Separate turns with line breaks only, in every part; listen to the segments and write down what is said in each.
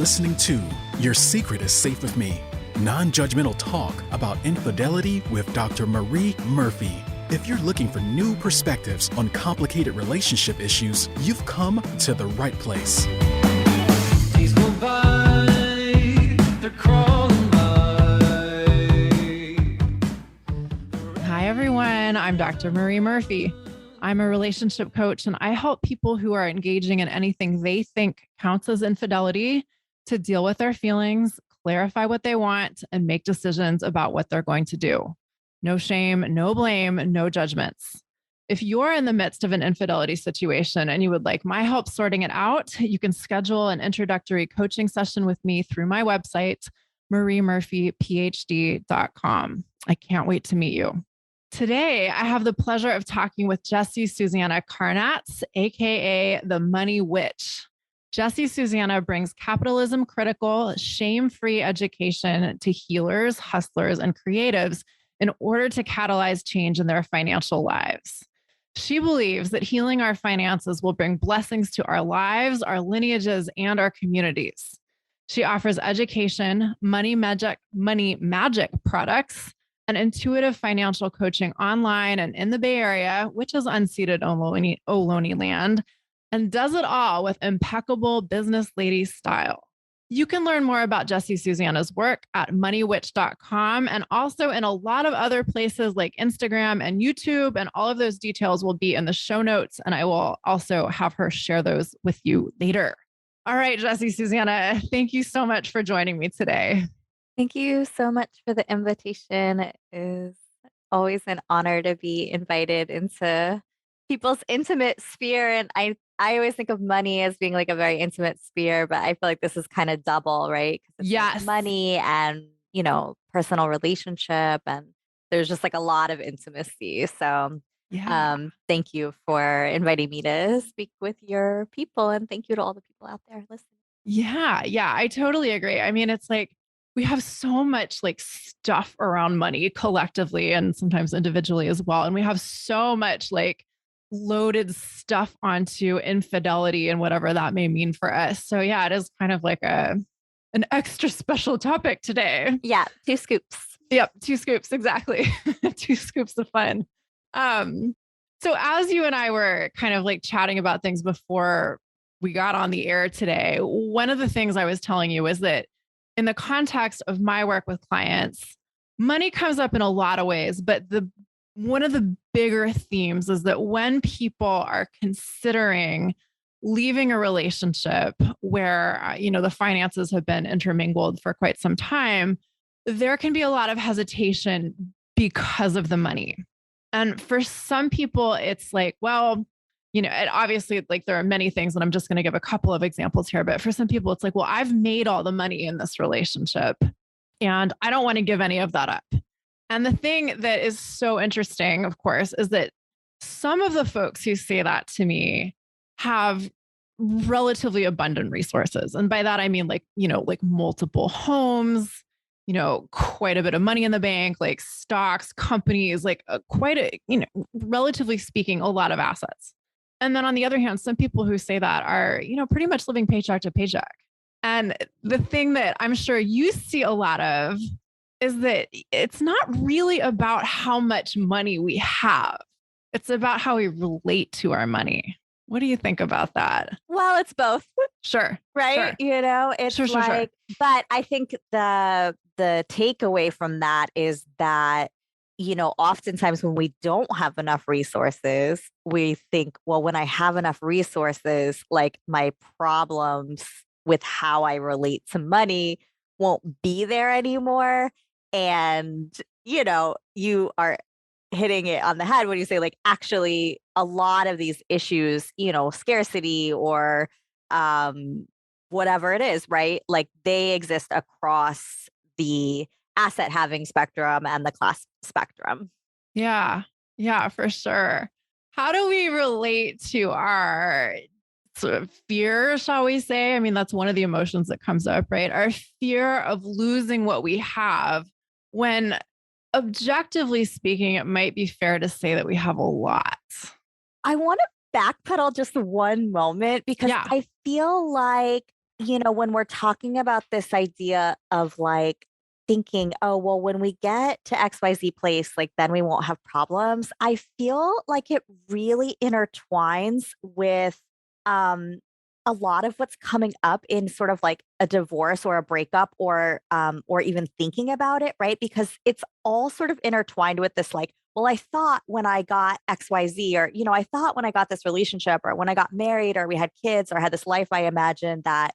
listening to Your Secret is Safe with Me, non-judgmental talk about infidelity with Dr. Marie Murphy. If you're looking for new perspectives on complicated relationship issues, you've come to the right place.
Days go by, they're crawling by.
Hi, everyone. I'm Dr. Marie Murphy. I'm a relationship coach, and I help people who are engaging in anything they think counts as infidelity to deal with their feelings, clarify what they want, and make decisions about what they're going to do. No shame, no blame, no judgments. If you're in the midst of an infidelity situation and you would like my help sorting it out, you can schedule an introductory coaching session with me through my website, mariemurphyphd.com. I can't wait to meet you. Today, I have the pleasure of talking with Jessie Susannah Karnatz, aka the Money Witch. Jessie Susannah brings capitalism critical, shame-free education to healers, hustlers, and creatives in order to catalyze change in their financial lives. She believes that healing our finances will bring blessings to our lives, our lineages, and our communities. She offers education, money magic products, and intuitive financial coaching online and in the Bay Area, which is unceded Ohlone land, and does it all with impeccable business lady style. You can learn more about Jessie Susannah's work at moneywitch.com and also in a lot of other places like Instagram and YouTube, and all of those details will be in the show notes, and I will also have her share those with you later. All right, Jessie Susannah, thank you so much for joining me today.
Thank you so much for the invitation. It is always an honor to be invited into people's intimate sphere. And I always think of money as being like a very intimate sphere, but I feel like this is kind of double, right? 'Cause it's like
Yes.
money and, personal relationship. And there's just like a lot of intimacy. So thank you for inviting me to speak with your people. And thank you to all the people out there listening.
Yeah, I totally agree. I mean, it's like we have so much like stuff around money collectively and sometimes individually as well. And we have so much like loaded stuff onto infidelity and whatever that may mean for us. So yeah, it is kind of like an extra special topic today.
Yeah, 2 scoops.
Yep, 2 scoops, exactly. 2 scoops of fun. So as you and I were kind of like chatting about things before we got on the air today, one of the things I was telling you is that in the context of my work with clients, money comes up in a lot of ways, but one of the bigger themes is that when people are considering leaving a relationship where, the finances have been intermingled for quite some time, there can be a lot of hesitation because of the money. And for some people, it's like, well, and obviously like there are many things, and I'm just going to give a couple of examples here, but for some people, it's like, well, I've made all the money in this relationship and I don't want to give any of that up. And the thing that is so interesting, of course, is that some of the folks who say that to me have relatively abundant resources. And by that, I mean like multiple homes, quite a bit of money in the bank, like stocks, companies, like relatively speaking, a lot of assets. And then on the other hand, some people who say that are, pretty much living paycheck to paycheck. And the thing that I'm sure you see a lot of is that it's not really about how much money we have. It's about how we relate to our money. What do you think about that?
Well, it's both.
Sure.
Right.
Sure.
It's
sure.
But I think the takeaway from that is that, oftentimes when we don't have enough resources, we think, well, when I have enough resources, like my problems with how I relate to money won't be there anymore. And, you are hitting it on the head when you say like, actually, a lot of these issues, scarcity or whatever it is, right? Like they exist across the asset having spectrum and the class spectrum.
Yeah, for sure. How do we relate to our sort of fear, shall we say? I mean, that's one of the emotions that comes up, right? Our fear of losing what we have when objectively speaking, it might be fair to say that we have a lot.
I want to backpedal just one moment because I feel like when we're talking about this idea of like thinking, oh, well, when we get to XYZ place, like then we won't have problems. I feel like it really intertwines with um, a lot of what's coming up in sort of like a divorce or a breakup or even thinking about it, right? Because it's all sort of intertwined with this like, well, I thought when I got XYZ, or, I thought when I got this relationship, or when I got married, or we had kids, or had this life I imagined that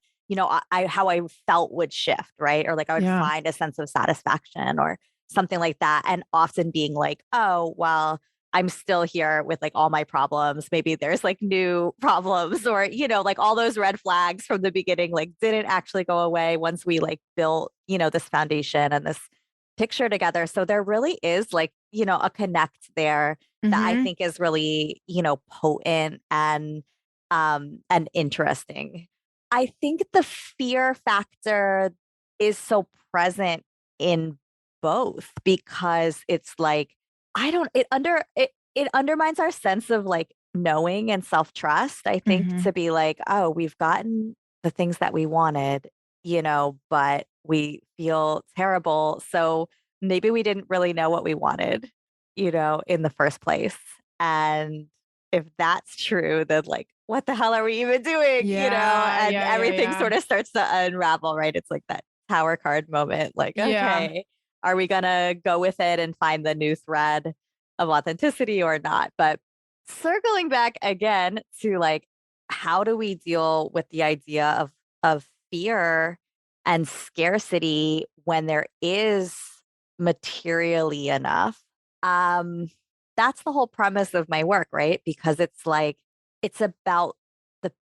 how I felt would shift, right? Or like I would
Yeah.
find a sense of satisfaction or something like that. And often being like, oh, well, I'm still here with like all my problems. Maybe there's like new problems, or, like all those red flags from the beginning, like didn't actually go away once we like built, this foundation and this picture together. So there really is like, a connect there that I
Mhm.
think is really, potent and interesting. I think the fear factor is so present in both because it's like, I don't, it undermines our sense of like knowing and self-trust. I think
Mhm.
to be like, oh, we've gotten the things that we wanted, but we feel terrible. So maybe we didn't really know what we wanted, in the first place. And if that's true, then like, what the hell are we even doing?
Yeah,
And
yeah, yeah,
everything
yeah.
sort of starts to unravel, right? It's like that tower card moment. Like,
Yeah.
okay, are we going to go with it and find the new thread of authenticity or not? But circling back again to like, how do we deal with the idea of fear and scarcity when there is materially enough? Um, that's the whole premise of my work, right? Because it's like it's about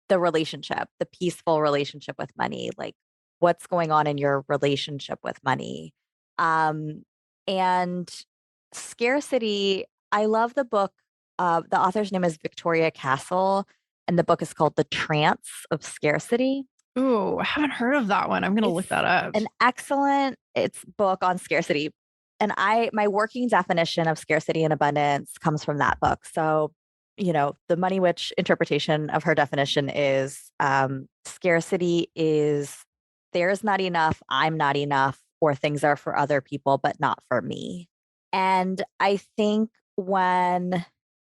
the relationship, the peaceful relationship with money, like what's going on in your relationship with money. Um, and scarcity, I love the book. The author's name is Victoria Castle, and the book is called The Trance of Scarcity.
Ooh, I haven't heard of that one. I'm gonna look
It's
that up.
an excellent it's book on scarcity. And my working definition of scarcity and abundance comes from that book. So, the money witch interpretation of her definition is scarcity is there's not enough, I'm not enough, or things are for other people, but not for me. And I think when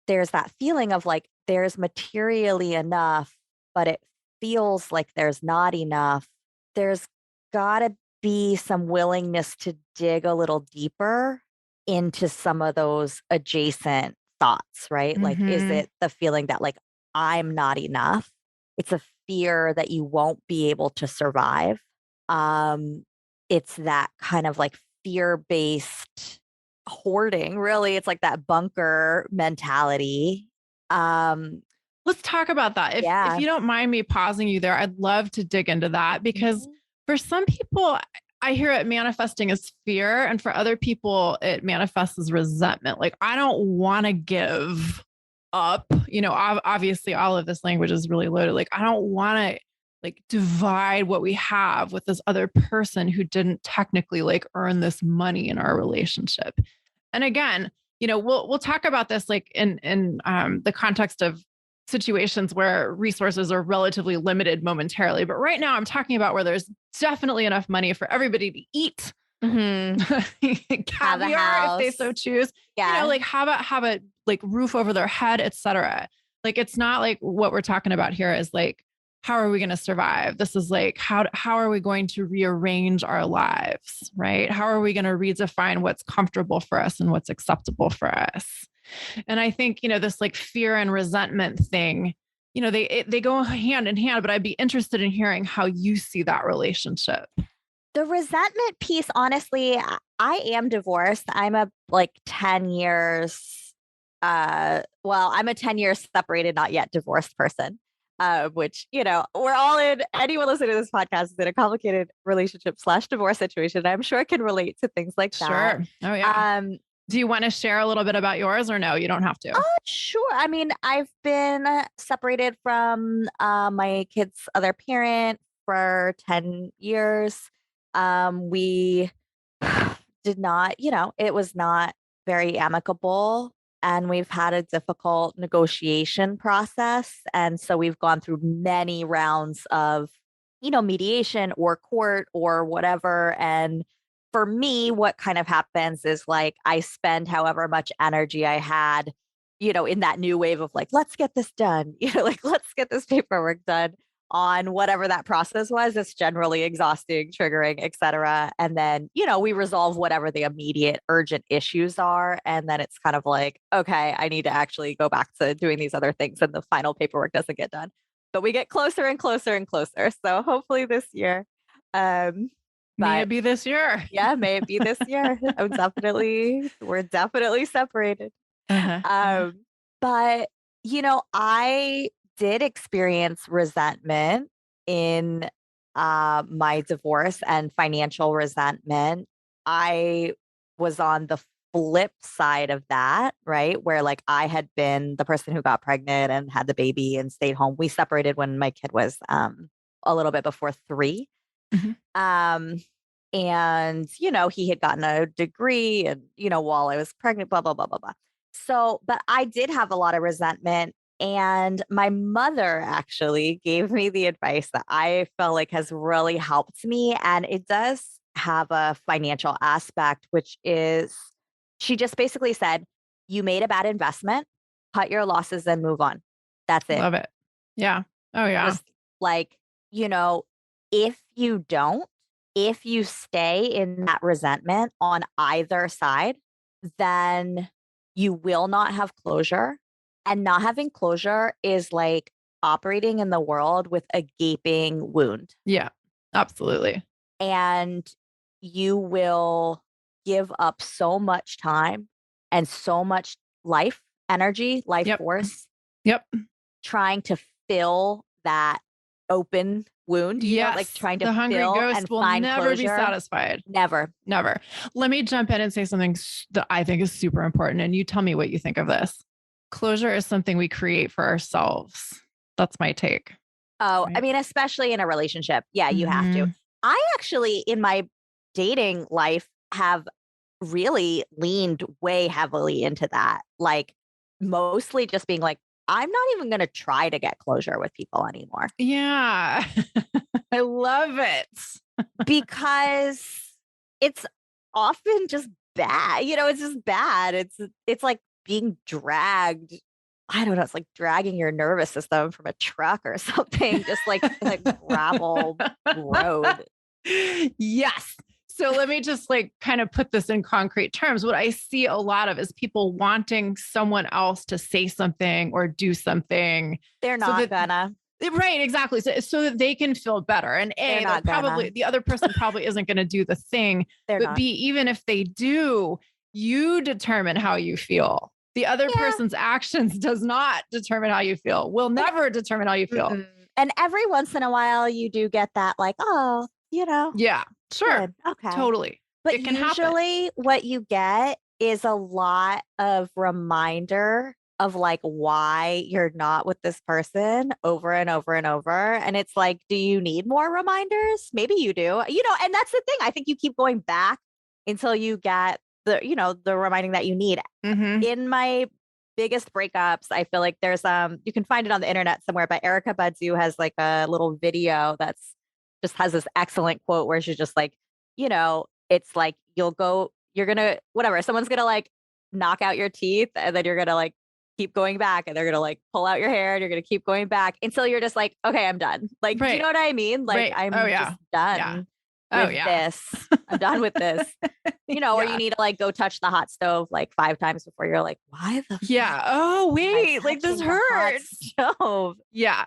there's that feeling of like there's materially enough, but it feels like there's not enough, there's gotta be some willingness to dig a little deeper into some of those adjacent thoughts, right? Like, is
Mhm.
it the feeling that like I'm not enough? It's a fear that you won't be able to survive. Um, it's that kind of like fear-based hoarding, really. It's like that bunker mentality. Um,
Let's talk about that. If
yeah.
you don't mind me pausing you there, I'd love to dig into that because
Mhm.
for some people, I hear it manifesting as fear, and for other people, it manifests as resentment. Like, I don't want to give up. Obviously, all of this language is really loaded. Like, I don't want to like divide what we have with this other person who didn't technically like earn this money in our relationship. And again, we'll talk about this like in the context of situations where resources are relatively limited momentarily. But right now, I'm talking about where there's definitely enough money for everybody to eat,
Mhm. Have a
caviar if they
house.
so choose.
Yeah.
Like have a like roof over their head, etc. Like it's not like what we're talking about here is like how are we going to survive? This is like how are we going to rearrange our lives, right? How are we going to redefine what's comfortable for us and what's acceptable for us? And I think, this like fear and resentment thing, they go hand in hand, but I'd be interested in hearing how you see that relationship.
The resentment piece, honestly, I am divorced. I'm a like 10 years, well, I'm a 10 years separated, not yet divorced person. Which, we're all in, anyone listening to this podcast is in a complicated relationship slash divorce situation. I'm sure can relate to things like that.
Sure. Oh, yeah.
Um,
Do you want to share a little bit about yours or no? You don't have to.
sure. I mean, I've been separated from my kid's other parent for 10 years. We did not, it was not very amicable. And we've had a difficult negotiation process. And so we've gone through many rounds of mediation or court or whatever. And for me, what kind of happens is like I spend however much energy I had, in that new wave of like, let's get this done, like let's get this paperwork done on whatever that process was. It's generally exhausting, triggering, etc. And then, we resolve whatever the immediate urgent issues are. And then it's kind of like, okay, I need to actually go back to doing these other things. And the final paperwork doesn't get done. But we get closer and closer and closer. So hopefully this year.
May it be this year.
Yeah, may it be this year. We're definitely separated. But, I did experience resentment in my divorce and financial resentment. I was on the flip side of that, right? Where like I had been the person who got pregnant and had the baby and stayed home. We separated when my kid was a little bit before 3. And, he had gotten a degree and, while I was pregnant, blah, blah, blah, blah, blah. So, but I did have a lot of resentment. And my mother actually gave me the advice that I felt like has really helped me. And it does have a financial aspect, which is she just basically said, you made a bad investment, cut your losses and move on. That's it.
Love it. Yeah. Oh, yeah.
Just like, if you stay in that resentment on either side, then you will not have closure. And not having closure is like operating in the world with a gaping wound.
Yeah, absolutely.
And you will give up so much time and so much life energy, life force.
Yep.
Trying to fill that open wound.
Yes.
Like trying to
the hungry
fill
ghost
and
will
find
never be
closure.
satisfied.
Never.
Let me jump in and say something that I think is super important. And you tell me what you think of this. Closure is something we create for ourselves. That's my take.
Oh,
Right.
I mean, especially in a relationship. Yeah, you have to. I actually, in my dating life, have really leaned way heavily into that. Like, mostly just being like, I'm not even going to try to get closure with people anymore.
Yeah. I love it.
Because it's often just bad. It's just bad. It's like being dragged. I don't know. It's like dragging your nervous system from a truck or something, just like a gravel road.
Yes. So let me just like kind of put this in concrete terms. What I see a lot of is people wanting someone else to say something or do something.
They're not gonna.
Right, exactly. So that they can feel better. And they're probably the other person probably isn't going to do the thing.
They're
but
not.
B, even if they do, you determine how you feel. The other person's actions does not determine how you feel. Will never determine how you feel.
Mm-mm. And every once in a while, you do get that, like, oh,
Yeah, sure.
good. Okay.
Totally.
But
it can
usually what you get is a lot of reminder of like why you're not with this person over and over and over. And it's like, do you need more reminders? Maybe you do, and that's the thing. I think you keep going back until you get the reminding that you need.
Mm-hmm.
In my biggest breakups, I feel like there's you can find it on the internet somewhere, but Erica Badu has like a little video that's just has this excellent quote where she's just like, it's like you're gonna whatever, someone's gonna like knock out your teeth and then you're gonna like keep going back and they're gonna like pull out your hair and you're gonna keep going back until you're just like, okay, I'm done. Like, do you know what I mean? Like, I'm just done with this. I'm done with this. Or you need to like go touch the hot stove like 5 times before you're like, why the fuck
oh wait, like this hurts.
Stove.
Yeah.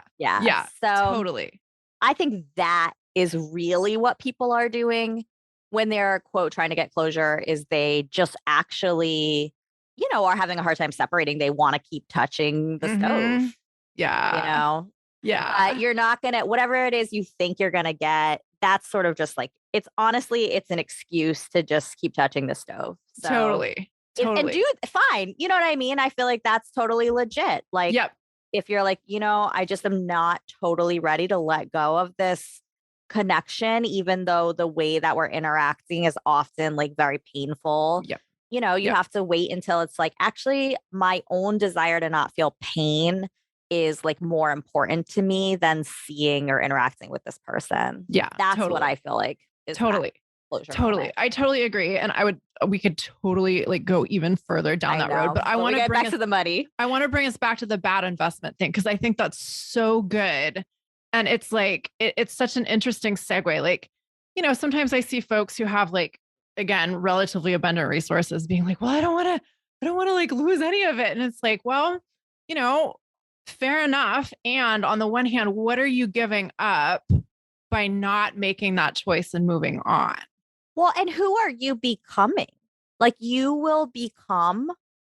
So
totally.
I think that is really what people are doing when they're quote trying to get closure, is they just actually are having a hard time separating. They want to keep touching the stove.
Yeah.
You're not gonna, whatever it is you think you're gonna get, that's sort of just like, it's an excuse to just keep touching the stove. So
Totally.
And do it fine. You know what I mean? I feel like that's totally legit. Like, if you're like, I just am not totally ready to let go of this connection, even though the way that we're interacting is often like very painful. You have to wait until it's like actually my own desire to not feel pain is like more important to me than seeing or interacting with this person.
Yeah.
That's
totally.
what I feel like is
Totally.
closure
Totally.
moment.
I totally agree. And we could totally like go even further down that road, but I want to bring
back to the money.
I want to bring us back to the bad investment thing, because I think that's so good. And it's like, it's such an interesting segue. Like, sometimes I see folks who have like, again, relatively abundant resources being like, well, I don't want to like lose any of it. And it's like, well, fair enough. And on the one hand, what are you giving up by not making that choice and moving on?
Well, and who are you becoming? Like you will become,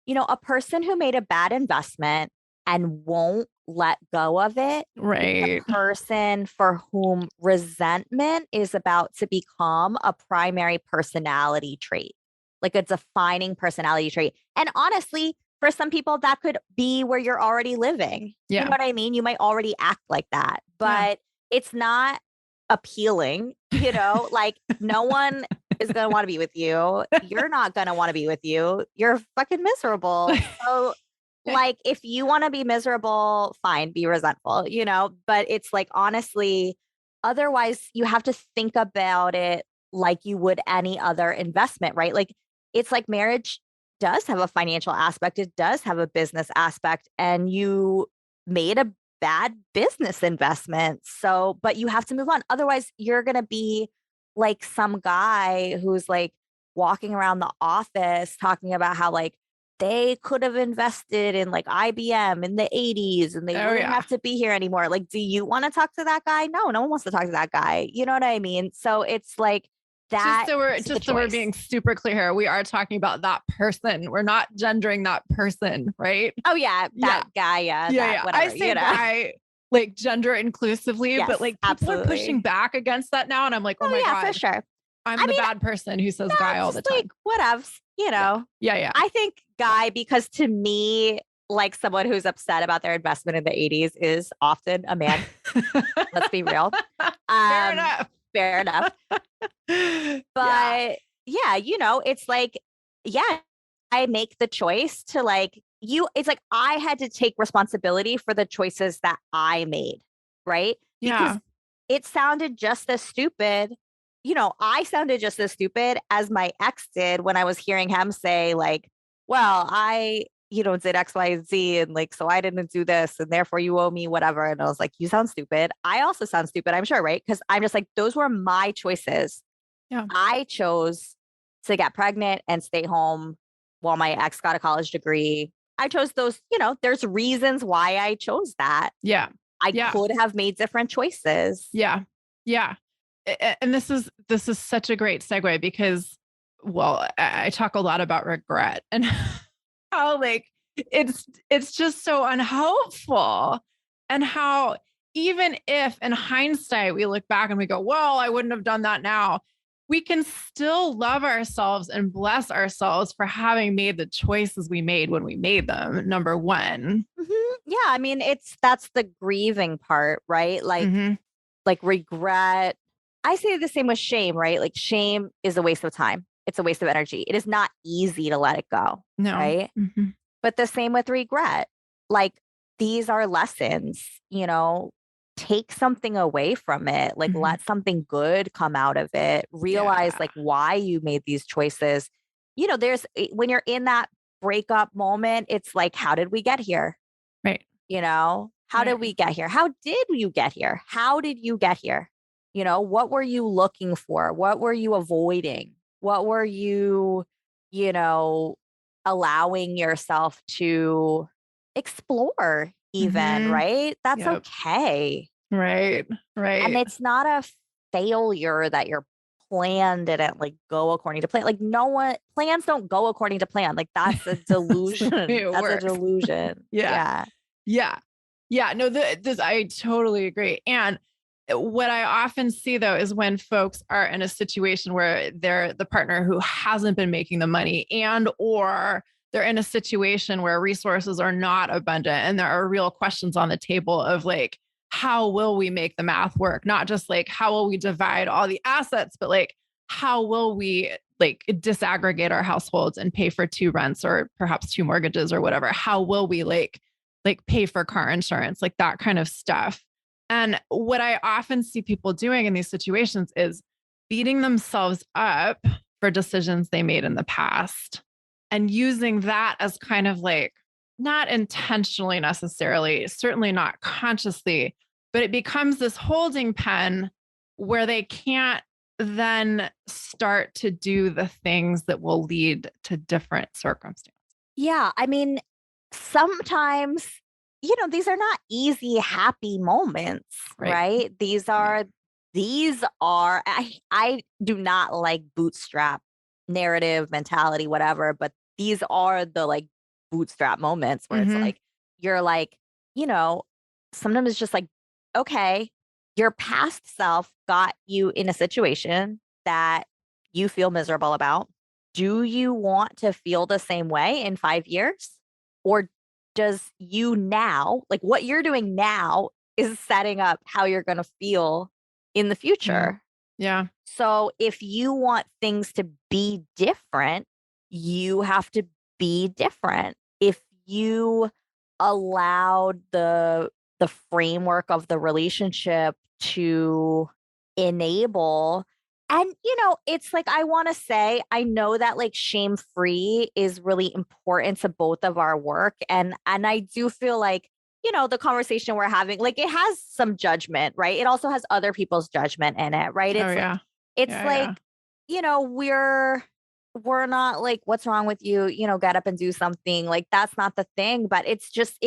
a person who made a bad investment and won't let go of it.
Right.
The person for whom resentment is about to become a primary personality trait, like a defining personality trait. And honestly, for some people, that could be where you're already living.
Yeah.
You know what I mean? You might already act like that, but it's not appealing, like no one is going to want to be with you. You're not going to want to be with you. You're fucking miserable. So like, if you want to be miserable, fine, be resentful, but it's like, honestly, otherwise you have to think about it like you would any other investment, right? Like, it's like marriage does have a financial aspect. It does have a business aspect, and you made a bad business investment. So, but you have to move on. Otherwise, you're going to be like some guy who's like walking around the office talking about how like they could have invested in like IBM in the 80s and they wouldn't have to be here anymore. Like, do you want to talk to that guy? No one wants to talk to that guy. You know what I mean? So it's like that.
Just so we're being super clear here, we are talking about that person. We're not gendering that person, right?
Oh yeah, that guy. Yeah. Whatever,
I say guy like gender inclusively, but like people are pushing back against that now, and I'm like, oh my God,
for sure.
I'm the bad person who says guy all the time.
Like whatevs,
Yeah.
I think guy, because to me, like someone who's upset about their investment in the 80s is often a man. Let's be real. Fair enough. But it's like, I make the choice to like it's like I had to take responsibility for the choices that I made, right? Because it sounded just as stupid. I sounded just as stupid as my ex did when I was hearing him say like, well, I, did X, Y, and Z. And like, so I didn't do this and therefore you owe me whatever. And I was like, you sound stupid. I also sound stupid, I'm sure, right? Because I'm just like, those were my choices. Yeah. I chose to get pregnant and stay home while my ex got a college degree. I chose those, there's reasons why I chose that.
Yeah.
I could have made different choices.
Yeah. Yeah. And this is such a great segue because, well, I talk a lot about regret and how like it's just so unhelpful, and how even if in hindsight we look back and we go, well, I wouldn't have done that now, we can still love ourselves and bless ourselves for having made the choices we made when we made them. Number one.
Mm-hmm. Yeah. I mean, that's the grieving part, right? Like, like regret. I say the same with shame, right? Like shame is a waste of time. It's a waste of energy. It is not easy to let it go. No. Right. Mm-hmm. But the same with regret. Like these are lessons, take something away from it, like let something good come out of it, realize like why you made these choices. There's, when you're in that breakup moment, it's like, how did we get here?
Right.
How did we get here? How did you get here? How did you get here? What were you looking for? What were you avoiding? What were you, allowing yourself to explore even, right? That's okay.
Right.
And it's not a failure that your plan didn't like go according to plan. Like plans don't go according to plan. Like that's a delusion. That's a delusion.
Yeah. No, I totally agree. And what I often see though is when folks are in a situation where they're the partner who hasn't been making the money, and or they're in a situation where resources are not abundant and there are real questions on the table of like, how will we make the math work? Not just like, how will we divide all the assets, but like, how will we like disaggregate our households and pay for 2 rents or perhaps 2 mortgages or whatever? How will we like like pay for car insurance, like that kind of stuff. And what I often see people doing in these situations is beating themselves up for decisions they made in the past and using that as kind of like, not intentionally necessarily, certainly not consciously, but it becomes this holding pen where they can't then start to do the things that will lead to different circumstances.
Yeah. I mean, sometimes, these are not easy, happy moments,
Right.
right? I do not like bootstrap narrative, mentality, whatever, but these are the like bootstrap moments where it's
Mhm.
like, you're like, sometimes it's just like, okay, your past self got you in a situation that you feel miserable about. Do you want to feel the same way in 5 years? Or does you now, like what you're doing now, is setting up how you're going to feel in the future?
Yeah.
So if you want things to be different, you have to be different. If you allowed the framework of the relationship to enable, and it's like, I want to say, I know that like shame free is really important to both of our work, and I do feel like the conversation we're having, like, it has some judgment, right? It also has other people's judgment in it, right?
Oh,
It's like,
yeah.
it's
Yeah.
like,
Yeah.
we're not like, what's wrong with you? Get up and do something. Like, that's not the thing, but it just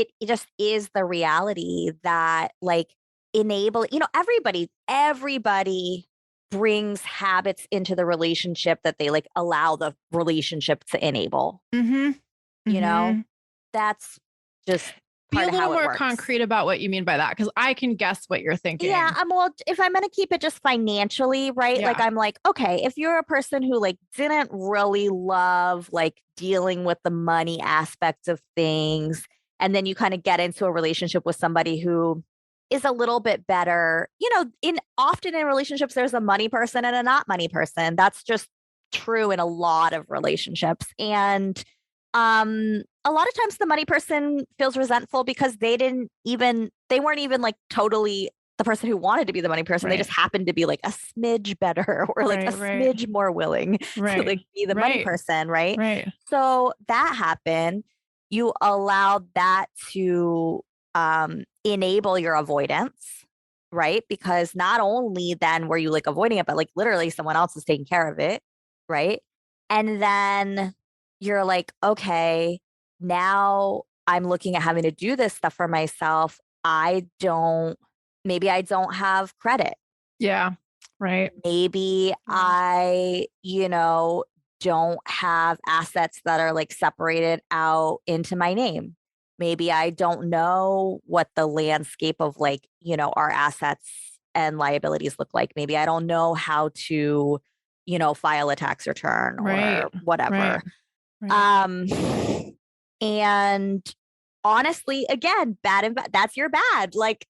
is the reality that like everybody brings habits into the relationship that they like allow the relationship to enable.
Mhm.
You know,
Mhm.
that's just
Be
part
a
of
little
how it
more
works.
concrete about what you mean by that, because I can guess what you're thinking.
Yeah, if I'm gonna keep it just financially, right? Like,
Yeah.
I'm like, okay, if you're a person who like didn't really love like dealing with the money aspects of things, and then you kind of get into a relationship with somebody who is a little bit better, often in relationships, there's a money person and a not money person. That's just true in a lot of relationships. And a lot of times the money person feels resentful because they weren't even like totally the person who wanted to be the money person. They
Right.
just happened to be like a smidge better or like a
Right.
smidge more willing to
Right.
like be the money
Right.
person, right?
Right.
So that happened. You allowed that to enable your avoidance, right? Because not only then were you like avoiding it, but like literally someone else is taking care of it, right? And then you're like, okay, now I'm looking at having to do this stuff for myself. Maybe I don't have credit.
Yeah. Right.
Maybe I, don't have assets that are like separated out into my name. Maybe I don't know what the landscape of like, our assets and liabilities look like. Maybe I don't know how to, file a tax return
Right.
or whatever.
Right.
And honestly, again, bad and bad, that's your bad. Like,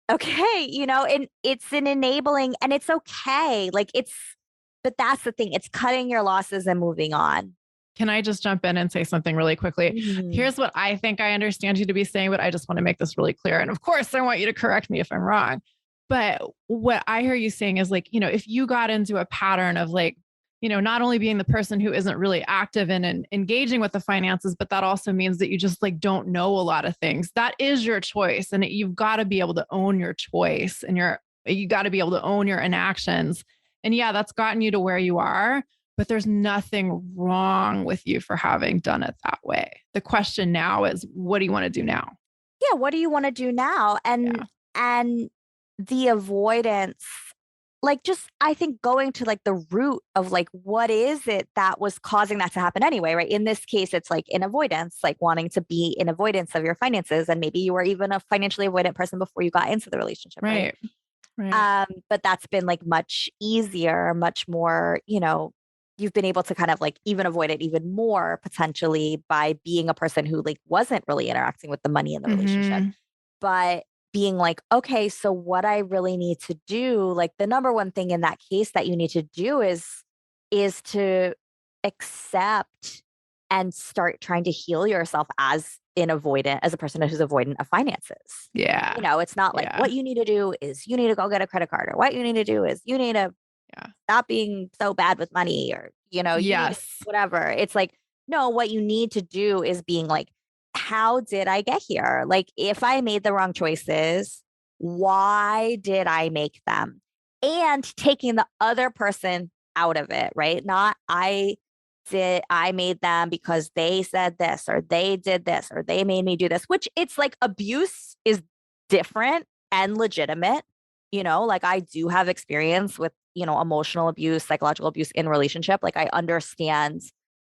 okay, and it's an enabling, and it's okay. But that's the thing. It's cutting your losses and moving on.
Can I just jump in and say something really quickly?
Mhm.
Here's what I think I understand you to be saying, but I just want to make this really clear. And of course, I want you to correct me if I'm wrong. But what I hear you saying is like, if you got into a pattern of like, not only being the person who isn't really active in engaging with the finances, but that also means that you just like don't know a lot of things. That is your choice. And you've got to be able to own your choice, and you got to be able to own your inactions. And yeah, that's gotten you to where you are, but there's nothing wrong with you for having done it that way. The question now is, what do you want to do now?
Yeah, what do you want to do now? And the avoidance, like, just I think going to like the root of like what is it that was causing that to happen anyway, right? In this case, it's like in avoidance, like wanting to be in avoidance of your finances, and maybe you were even a financially avoidant person before you got into the relationship, right?
Right.
But that's been like much easier, much more, you've been able to kind of like even avoid it even more potentially by being a person who like wasn't really interacting with the money in the relationship.
Mhm.
But being like, okay, so what I really need to do, like the number one thing in that case that you need to do is to accept and start trying to heal yourself as as a person who's avoidant of finances.
Yeah.
You know, it's not like
Yeah.
what you need to do is you need to go get a credit card, or what you need to do is you need to stop being so bad with money, or, you know, you need to whatever. It's like, no, what you need to do is being like, how did I get here? Like, if I made the wrong choices, why did I make them? And taking the other person out of it, right? Not I made them because they said this, or they did this, or they made me do this, which it's like abuse is different and legitimate. You know, like I do have experience with, you know, emotional abuse, psychological abuse in relationship. Like I understand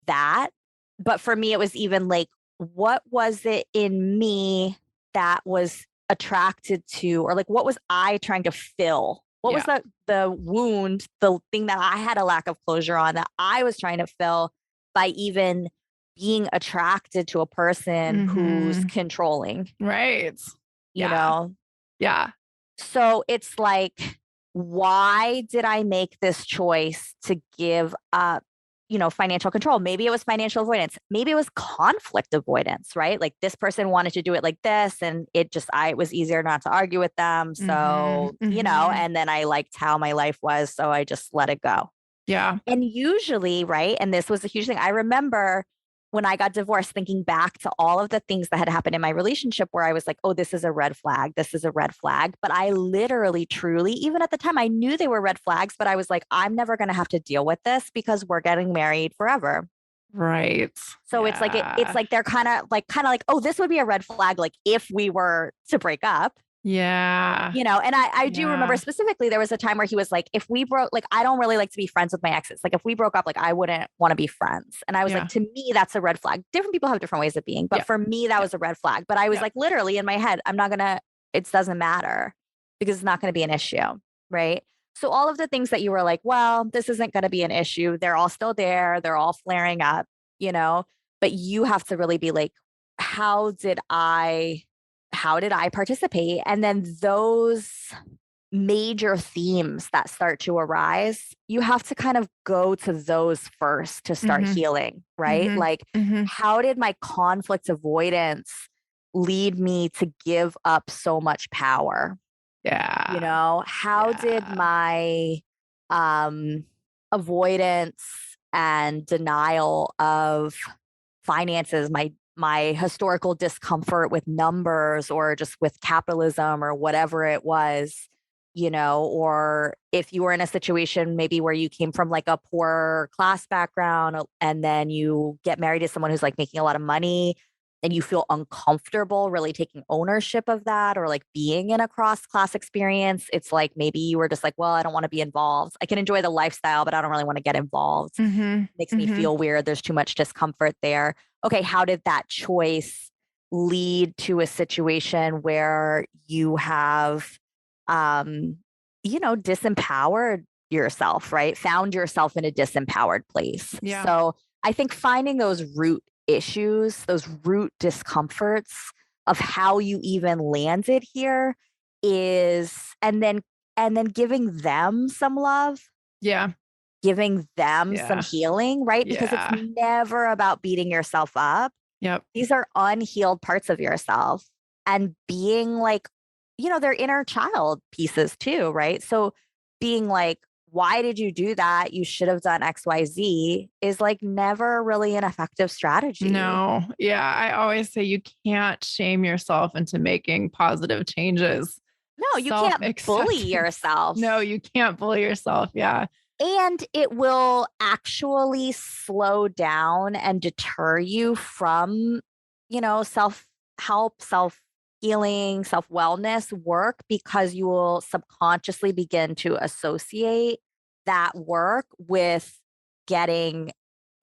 that. But for me, it was even like, what was it in me that was attracted to, or like, what was I trying to fill? What was the wound, the thing that I had a lack of closure on that I was trying to fill by even being attracted to a person who's controlling?
Right.
You know?
Yeah.
So it's like, why did I make this choice to give up, you know, financial control? Maybe it was financial avoidance. Maybe it was conflict avoidance, right? Like this person wanted to do it like this, and it was easier not to argue with them. So, you know, and then I liked how my life was, so I just let it go.
Yeah.
And usually, right, and this was a huge thing. I remember when I got divorced, thinking back to all of the things that had happened in my relationship where I was like, oh, this is a red flag. This is a red flag. But I literally, truly, even at the time, I knew they were red flags, but I was like, I'm never going to have to deal with this because we're getting married forever.
Right.
So it's like they're kind of like, oh, this would be a red flag. Like if we were to break up.
Yeah.
You know, and I do remember specifically, there was a time where he was like, if we broke, like, I don't really like to be friends with my exes. Like if we broke up, like I wouldn't want to be friends. And I was like, to me, that's a red flag. Different people have different ways of being, but for me, that was a red flag. But I was like, literally in my head, it doesn't matter because it's not going to be an issue. Right. So all of the things that you were like, well, this isn't going to be an issue. They're all still there. They're all flaring up, you know, but you have to really be like, how did I participate? And then those major themes that start to arise, you have to kind of go to those first to start healing, right? Like, how did my conflict avoidance lead me to give up so much power?
Yeah.
You know, how did my avoidance and denial of finances, my historical discomfort with numbers or just with capitalism or whatever it was, you know, or if you were in a situation maybe where you came from like a poor class background and then you get married to someone who's like making a lot of money and you feel uncomfortable really taking ownership of that, or like being in a cross-class experience, it's like maybe you were just like, well, I don't want to be involved. I can enjoy the lifestyle, but I don't really want to get involved. Makes me feel weird. There's too much discomfort there. Okay, how did that choice lead to a situation where you have, you know, disempowered yourself, right? Found yourself in a disempowered place.
Yeah.
So I think finding those root issues, those root discomforts of how you even landed here is, and then giving them some love.
Yeah.
Giving them some healing, right? Because it's never about beating yourself up.
Yep.
These are unhealed parts of yourself, and being like, you know, they're inner child pieces too, right? So being like, why did you do that? You should have done XYZ is like never really an effective strategy.
No. Yeah. I always say you can't shame yourself into making positive changes.
No, you can't bully yourself.
No, you can't bully yourself. Yeah.
And it will actually slow down and deter you from, you know, self-help, self-healing, self-wellness work, because you will subconsciously begin to associate that work with getting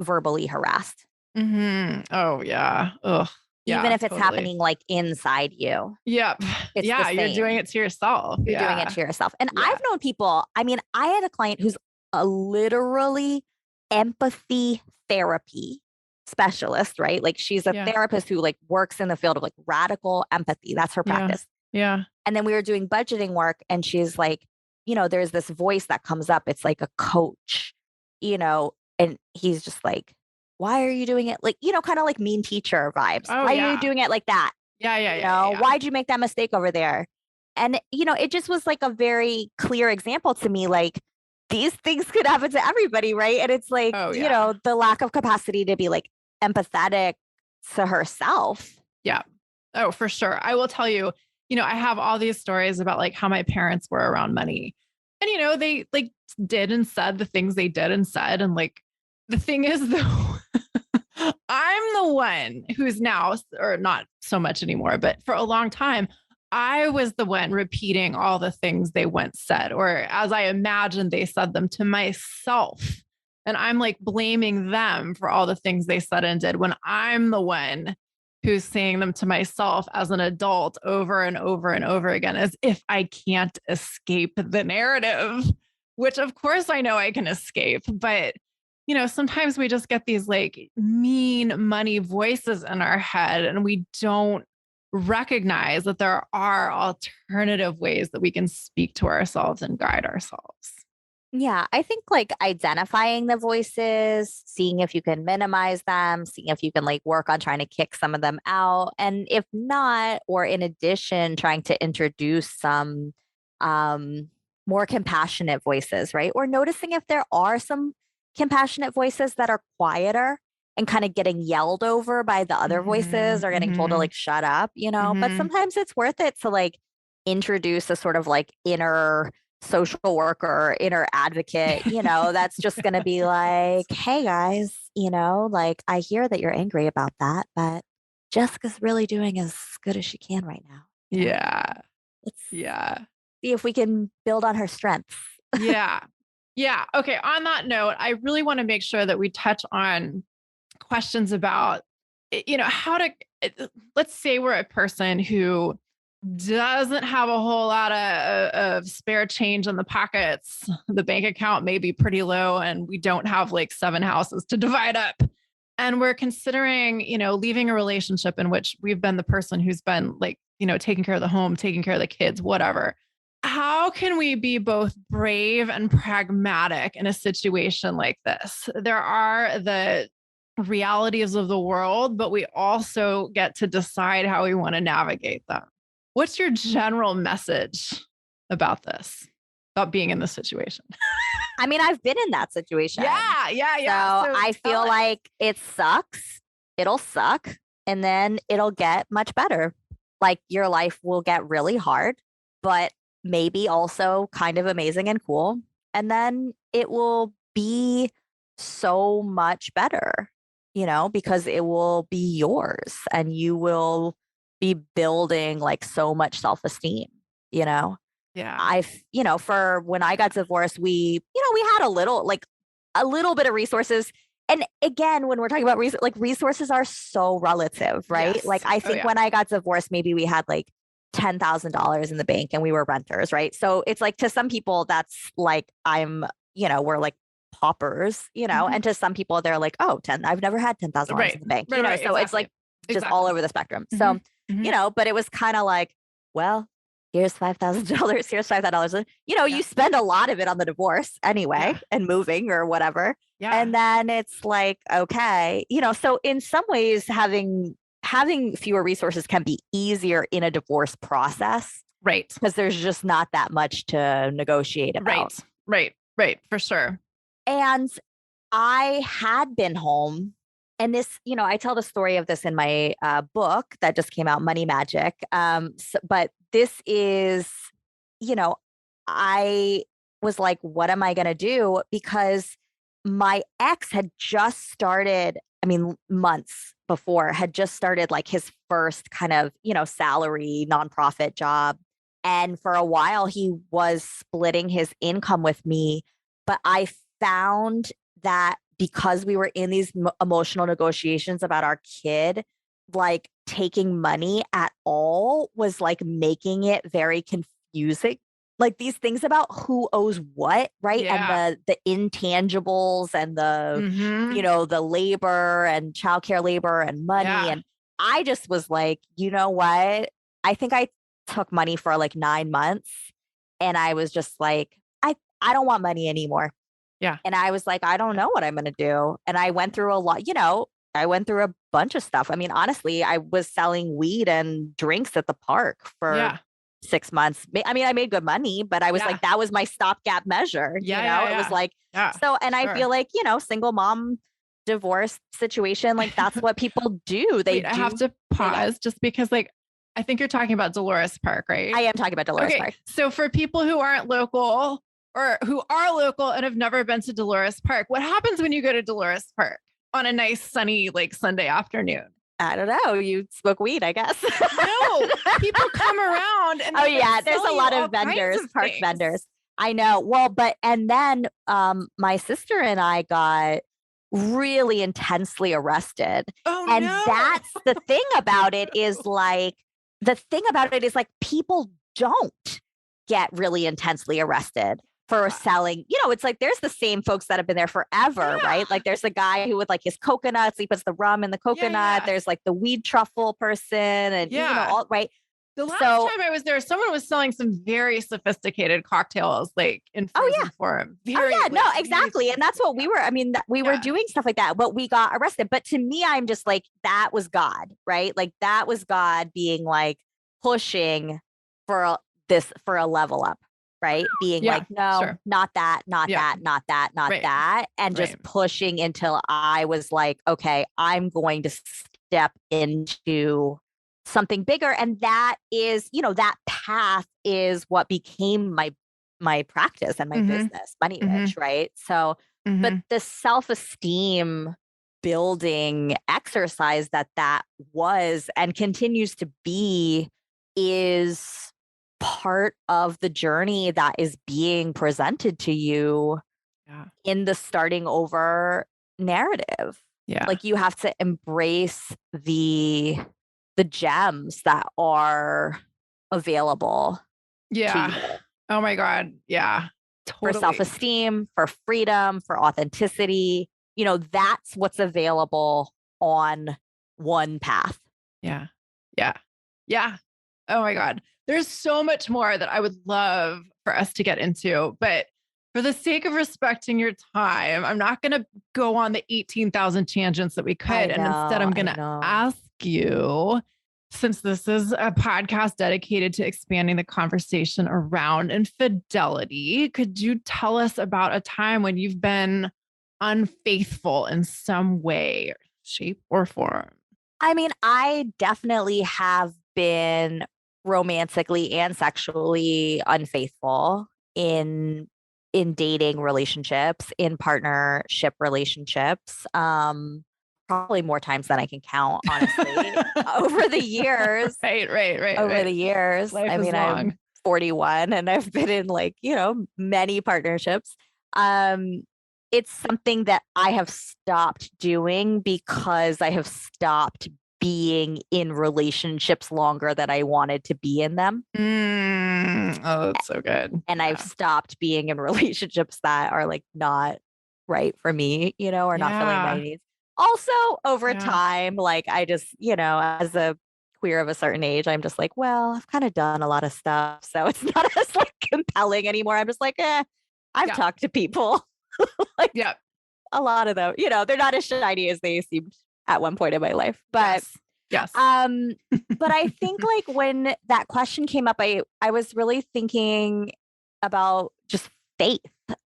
verbally harassed.
Oh, yeah. Ugh.
Even if it's happening like inside you.
Yep.
It's
you're doing it to yourself.
You're doing it to yourself. And I've known people, I mean, I had a client who's a literally empathy therapy specialist, right? Like she's a therapist who like works in the field of like radical empathy. That's her practice.
Yeah.
And then we were doing budgeting work and she's like, you know, there's this voice that comes up. It's like a coach, you know, and he's just like, why are you doing it? Like, kind of like mean teacher vibes.
Oh,
Why are
yeah.
you doing it like that?
Yeah, yeah, yeah, yeah.
Why'd you make that mistake over there? And, it just was like a very clear example to me, like these things could happen to everybody, right? And it's like,
Oh, yeah.
the lack of capacity to be like empathetic to herself.
Yeah. Oh, for sure. I will tell you, I have all these stories about like how my parents were around money. And, they like did and said the things they did and said. And like the thing is, though, I'm the one who's now, or not so much anymore, but for a long time, I was the one repeating all the things they once said, or as I imagined they said them to myself. And I'm like blaming them for all the things they said and did when I'm the one who's saying them to myself as an adult over and over and over again, as if I can't escape the narrative, which of course I know I can escape. But, sometimes we just get these like mean money voices in our head and we don't recognize that there are alternative ways that we can speak to ourselves and guide ourselves.
Yeah, I think like identifying the voices, seeing if you can minimize them, seeing if you can like work on trying to kick some of them out. And if not, or in addition, trying to introduce some more compassionate voices, right? Or noticing if there are some compassionate voices that are quieter and kind of getting yelled over by the other voices or getting told to like shut up, But sometimes it's worth it to like introduce a sort of like inner social worker, inner advocate, that's just going to be like, hey guys, like I hear that you're angry about that, but Jessica's really doing as good as she can right now.
Yeah.
Let's
Yeah.
see if we can build on her strengths.
Yeah. Yeah. Okay. On that note, I really want to make sure that we touch on questions about, how to, let's say we're a person who doesn't have a whole lot of spare change in the pockets. The bank account may be pretty low and we don't have like 7 houses to divide up. And we're considering, leaving a relationship in which we've been the person who's been like, taking care of the home, taking care of the kids, whatever. How can we be both brave and pragmatic in a situation like this? There are the realities of the world, but we also get to decide how we want to navigate them. What's your general message about this, about being in this situation?
I mean, I've been in that situation.
Yeah.
So I feel like it sucks. It'll suck. And then it'll get much better. Like your life will get really hard, but maybe also kind of amazing and cool. And then it will be so much better, because it will be yours and you will be building like so much self-esteem,
Yeah.
for when I got divorced, we had a little bit of resources. And again, when we're talking about resources are so relative, right?
Yes.
Like I think when I got divorced, maybe we had like $10,000 in the bank and we were renters, right? So it's like to some people that's like we're like paupers, and to some people they're like, oh, I've never had $10,000 in the bank, so
exactly.
it's like just all over the spectrum. So, but it was kind of like, well, here's $5,000, here's $5,000. You spend a lot of it on the divorce anyway and moving or whatever.
Yeah.
And then it's like, okay, so in some ways having fewer resources can be easier in a divorce process.
Right.
Because there's just not that much to negotiate about.
Right. For sure.
And I had been home. And this, I tell the story of this in my book that just came out, Money Magic. But this is, I was like, what am I going to do? Because my ex had just started, months before, had just started like his first kind of, salary nonprofit job. And for a while, he was splitting his income with me. But I found that because we were in these emotional negotiations about our kid, like taking money at all was like making it very confusing. Like these things about who owes what, right?
Yeah.
And the intangibles and the, the labor and childcare labor and money.
Yeah.
And I just was like, you know what? I think I took money for like 9 months and I was just like, I don't want money anymore.
Yeah.
And I was like, I don't know what I'm going to do. And I went through a lot, I went through a bunch of stuff. I mean, honestly, I was selling weed and drinks at the park for 6 months. I mean, I made good money, but I was like, that was my stopgap measure. It was like, so, and I feel like, single mom divorce situation, like that's what people do.
I have to pause just because like, I think you're talking about Dolores Park, right?
I am talking about Dolores Park.
So for people who aren't local or who are local and have never been to Dolores Park, what happens when you go to Dolores Park on a nice sunny like Sunday afternoon?
I don't know. You smoke weed, I guess.
No, people come around and
there's a lot of vendors, park vendors. I know. Well, and then my sister and I got really intensely arrested.
Oh,
and
no.
That's the thing about it is like, people don't get really intensely arrested for selling, it's like, there's the same folks that have been there forever, right? Like there's the guy who with like his coconuts, he puts the rum in the coconut. There's like the weed truffle person and, all right.
The last time I was there, someone was selling some very sophisticated cocktails, like in frozen form.
No, exactly. And that's what we were. I mean, we were doing stuff like that, but we got arrested. But to me, I'm just like, that was God, right? Like that was God being like pushing for a level up, right? Being like, no, not that, not that, not that, not that. And just pushing until I was like, okay, I'm going to step into something bigger. And that is, that path is what became my practice and my business, Money Rich, right? So, but the self-esteem building exercise that was and continues to be is part of the journey that is being presented to you in the starting over narrative. Yeah. Like you have to embrace the gems that are available.
Yeah.
To you.
Oh my God. Yeah. Totally.
For self-esteem, for freedom, for authenticity. That's what's available on one path.
Yeah. Yeah. Yeah. Oh my God. There's so much more that I would love for us to get into, but for the sake of respecting your time, I'm not going to go on the 18,000 tangents that we could. And instead, I'm going to ask you, since this is a podcast dedicated to expanding the conversation around infidelity, could you tell us about a time when you've been unfaithful in some way, shape, or form?
I mean, I definitely have been romantically and sexually unfaithful in dating relationships, in partnership relationships, probably more times than I can count, honestly, over the years.
Right.
Over the years.
Life is long.
I'm 41 and I've been in like, many partnerships. It's something that I have stopped doing because I have stopped being in relationships longer than I wanted to be in them.
Oh, that's so good.
And I've stopped being in relationships that are like not right for me, or not filling my needs. Also, over time, like I just, as a queer of a certain age, I'm just like, well, I've kind of done a lot of stuff. So it's not as like compelling anymore. I'm just like, I've talked to people. Like, a lot of them, they're not as shiny as they seemed at one point in my life. But
yes.
But I think like when that question came up, I was really thinking about just faith,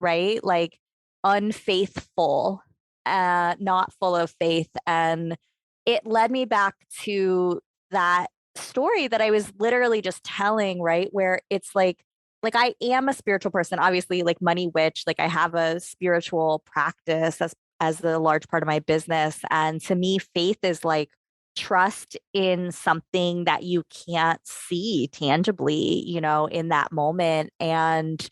right? Like unfaithful, not full of faith. And it led me back to that story that I was literally just telling, right? Where it's like I am a spiritual person, obviously, like Money Witch, like I have a spiritual practice as the large part of my business. And to me, faith is like trust in something that you can't see tangibly, in that moment. And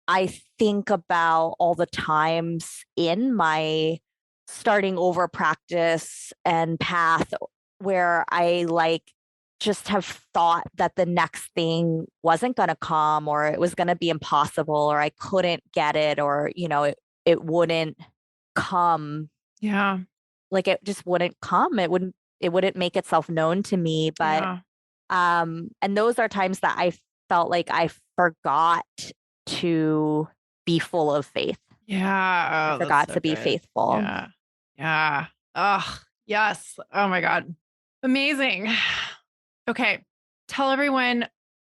I think about all the times in my starting over practice and path where I like just have thought that the next thing wasn't going to come, or it was going to be impossible, or I couldn't get it, or, it wouldn't come.
Yeah.
Like it just wouldn't come. It wouldn't make itself known to me. But, and those are times that I felt like I forgot to be full of faith.
Yeah.
I
Oh, that's
forgot
so
to be
good.
faithful.
Yeah. Yeah. Oh, yes. Oh my God. Amazing. Okay. Tell everyone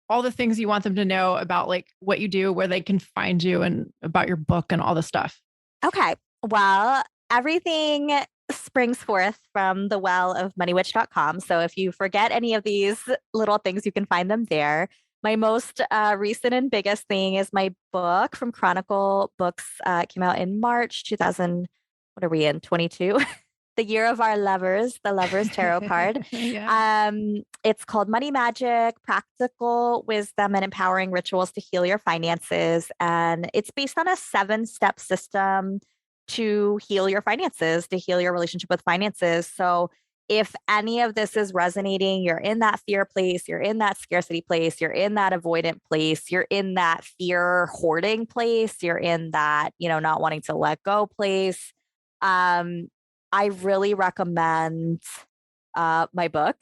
all the things you want them to know about like what you do, where they can find you and about your book and all the stuff.
Okay. Well, everything springs forth from the well of moneywitch.com. So if you forget any of these little things, you can find them there. My most recent and biggest thing is my book from Chronicle Books. It came out in March 2000. What are we in? 22? The year of our lovers, the lovers tarot card.
Yeah.
It's called Money Magic, Practical Wisdom and Empowering Rituals to Heal Your Finances. And it's based on a 7-step system to heal your finances, to heal your relationship with finances. So if any of this is resonating, you're in that fear place, you're in that scarcity place, you're in that avoidant place, you're in that fear hoarding place, you're in that, not wanting to let go place. I really recommend my book,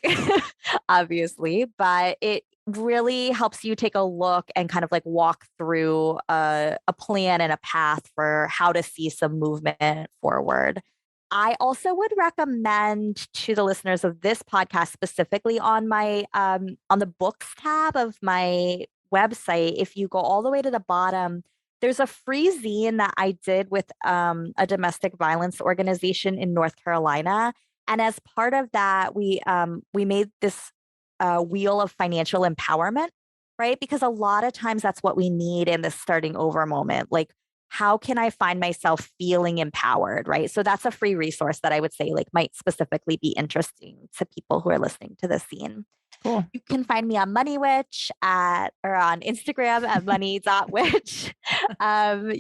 obviously, but it really helps you take a look and kind of like walk through a plan and a path for how to see some movement forward. I also would recommend to the listeners of this podcast, specifically on my on the books tab of my website, if you go all the way to the bottom, there's a free zine that I did with a domestic violence organization in North Carolina. And as part of that, we made this wheel of financial empowerment, right? Because a lot of times that's what we need in this starting over moment. Like, how can I find myself feeling empowered, right? So that's a free resource that I would say like might specifically be interesting to people who are listening to this scene.
Cool.
You can find me on Money Witch or on Instagram at money.witch.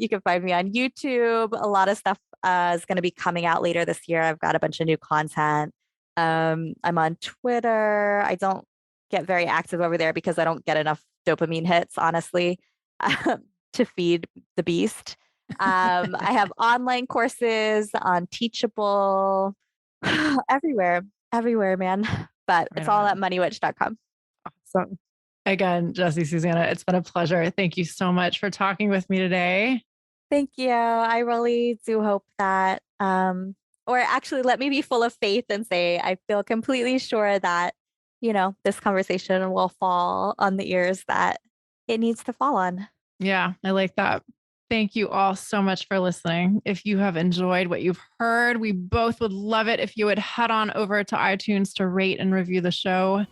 You can find me on YouTube. A lot of stuff is going to be coming out later this year. I've got a bunch of new content. I'm on Twitter. I don't get very active over there because I don't get enough dopamine hits, honestly, to feed the beast. I have online courses on Teachable, everywhere, man. But
Right
it's all
on.
at moneywitch.com.
Awesome. Again, Jessie Susannah, it's been a pleasure. Thank you so much for talking with me today.
Thank you. I really do hope that, or actually, let me be full of faith and say, I feel completely sure that, this conversation will fall on the ears that it needs to fall on.
Yeah, I like that. Thank you all so much for listening. If you have enjoyed what you've heard, we both would love it if you would head on over to iTunes to rate and review the show.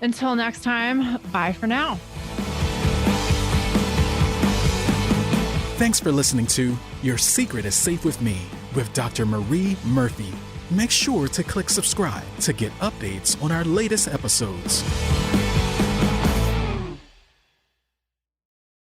Until next time, bye for now.
Thanks for listening to Your Secret is Safe with Me with Dr. Marie Murphy. Make sure to click subscribe to get updates on our latest episodes.